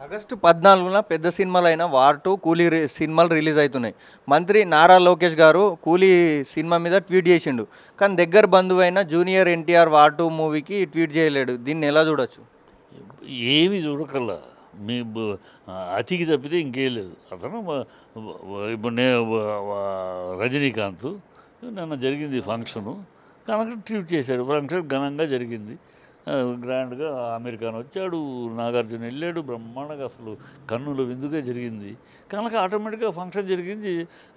August 14న పెద్ద సినిమాలైన war 2, కూలీ సినిమాలు రిలీజ్ అవుతున్నాయి. మంత్రి నారా లోకేష్ గారు కూలీ సినిమా మీద ట్వీట్ చేసిండు. కానీ దగ్గర బంధువైన జూనియర్ ఎన్టీఆర్ వార్ 2 మూవీకి ట్వీట్ చేయలేడు. దీన్ని ఎలా చూడొచ్చు? ఏమి చూడకల్లా మీ అతికి తప్పితే ఇంకేం లేదు. అతను ఇప్పుడు రజనీకాంత్ నిన్న జరిగింది ఫంక్షను, కనుక ట్వీట్ చేశాడు. ఫంక్షన్ ఘనంగా జరిగింది, గ్రాండ్గా. అమెరికాను వచ్చాడు, నాగార్జున వెళ్ళాడు, బ్రహ్మాండంగా అసలు కన్నుల విందుగా జరిగింది. కనుక ఆటోమేటిక్గా ఫంక్షన్ జరిగింది.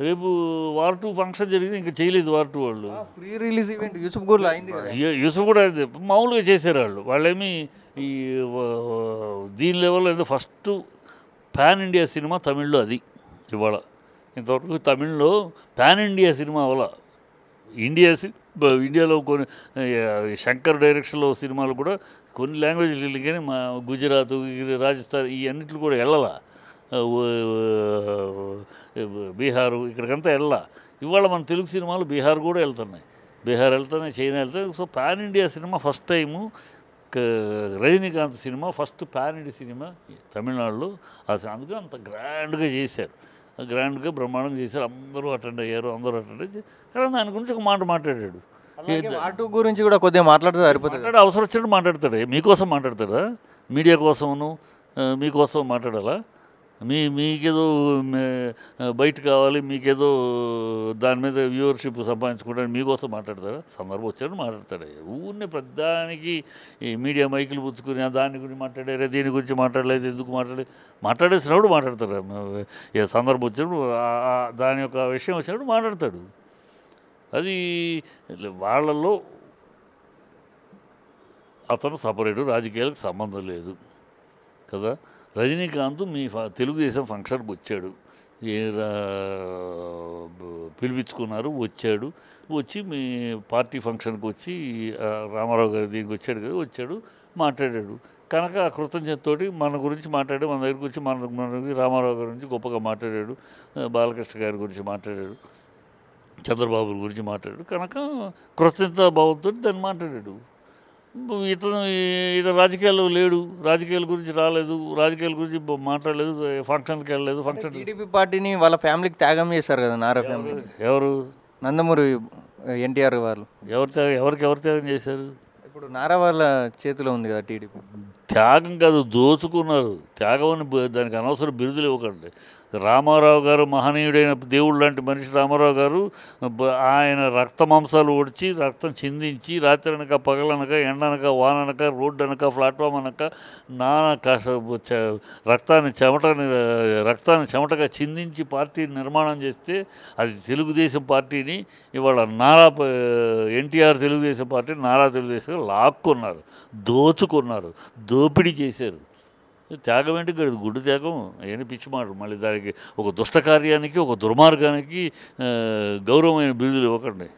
రేపు వార్ 2 ఫంక్షన్ జరిగింది, ఇంకా చేయలేదు వార్ 2 వాళ్ళు. ప్రీ రిలీజ్ ఈవెంట్ యూసుఫ్ గూర్లో అయింది కదా. యూసుఫ్ కూడా మామూలుగా చేశారు వాళ్ళు. వాళ్ళేమి ఈ దీని లెవెల్లో ఏదో ఫస్ట్ పాన్ ఇండియా సినిమా తమిళ్లో అది ఇవాళ. ఇంతవరకు తమిళ్లో పాన్ ఇండియా సినిమా అవ్వాల. ఇండియాలో కొన్ని శంకర్ డైరెక్షన్లో సినిమాలు కూడా కొన్ని లాంగ్వేజ్లు వెళ్ళి, కానీ మా గుజరాత్, రాజస్థాన్ ఈ అన్నింటిలో కూడా వెళ్ళాల. బీహారు ఇక్కడికంతా వెళ్ళాల. ఇవాళ మన తెలుగు సినిమాలు బీహార్ కూడా వెళ్తున్నాయి, చైనా వెళ్తున్నాయి. So pan India cinema first time. Rajinikanth cinema first pan India cinema తమిళనాడులో. అందుకే అంత గ్రాండ్గా చేశారు, గ్రాండ్గా బ్రహ్మాండంగా చేశారు. అందరూ అటెండ్ అయ్యారు. కానీ దాని గురించి ఒక మాట మాట్లాడాడు. వార్ 2 గురించి కూడా కొద్దిగా మాట్లాడితే సరిపోతుంది. అవసరం వచ్చినట్టు మాట్లాడతాడు. మీకోసం మాట్లాడతాడా? మీడియా కోసమును మీకోసం మాట్లాడాలా? మీకేదో బయట కావాలి, మీకేదో దాని మీద వ్యూవర్షిప్ సంపాదించుకోవడానికి మీకోసం మాట్లాడతారా? సందర్భం వచ్చాడు మాట్లాడతాడు. ఊరినే ప్రతిదానికి ఈ మీడియా మైకులు పుచ్చుకుని దాని గురించి మాట్లాడారే, దీని గురించి మాట్లాడలేదు, ఎందుకు మాట్లాడేసినప్పుడు మాట్లాడతారు. ఏ సందర్భం వచ్చినప్పుడు దాని యొక్క విషయం వచ్చినప్పుడు మాట్లాడతాడు. అది వాళ్ళల్లో అతను సపరేటు, రాజకీయాలకు సంబంధం లేదు కదా. రజనీకాంత్ మీ తెలుగుదేశం ఫంక్షన్కి వచ్చాడు, పిలిపించుకున్నారు, వచ్చి మీ పార్టీ ఫంక్షన్కి వచ్చి రామారావు గారి దీనికి వచ్చాడు కదా, మాట్లాడాడు. కనుక ఆ కృతజ్ఞతతోటి మన గురించి మాట్లాడాడు, మన దగ్గరికి వచ్చి మన రామారావు గారి గురించి గొప్పగా మాట్లాడాడు, బాలకృష్ణ గారి గురించి మాట్లాడాడు, చంద్రబాబు గురించి మాట్లాడాడు. కనుక కృతజ్ఞత భావంతో దాన్ని మాట్లాడాడు. ఇతను రాజకీయాల్లో లేడు, రాజకీయాల గురించి రాలేదు, రాజకీయాల గురించి మాట్లాడలేదు, ఫంక్షన్కి వెళ్ళలేదు. టీడీపీ పార్టీని వాళ్ళ ఫ్యామిలీకి త్యాగం చేశారు కదా నారా ఫ్యామిలీ. ఎవరు? నందమూరి ఎన్టీఆర్ వాళ్ళు. ఎవరు త్యాగం చేశారు? ఇప్పుడు నారా వాళ్ళ చేతిలో ఉంది కదా టీడీపీ. త్యాగం కాదు, దోచుకున్నారు. త్యాగం అని దానికి అనవసరం బిరుదులు ఇవ్వకండి. రామారావు గారు మహనీయుడైన దేవుడు లాంటి మనిషి రామారావు గారు. ఆయన రక్త మాంసాలు ఓడ్చి, రక్తం చిందించి, రాత్రి అనక పగలనక, ఎండనక, వాననక, రోడ్డు అనక, ప్లాట్ఫామ్ అనక, రక్తాన్ని చెమటగా చిందించి పార్టీని నిర్మాణం చేస్తే అది తెలుగుదేశం పార్టీని ఇవాళ ఎన్టీఆర్ తెలుగుదేశం పార్టీని నారా తెలుగుదేశం లాక్కున్నారు, దోచుకున్నారు, దోపిడీ చేశారు. త్యాగం ఏంటి? గుడ్డు త్యాగం అవన్నీ పిచ్చి మాటలు. మళ్ళీ దానికి ఒక దుష్ట కార్యానికి, ఒక దుర్మార్గానికి గౌరవమైన బిరుదులు ఇవ్వకండి.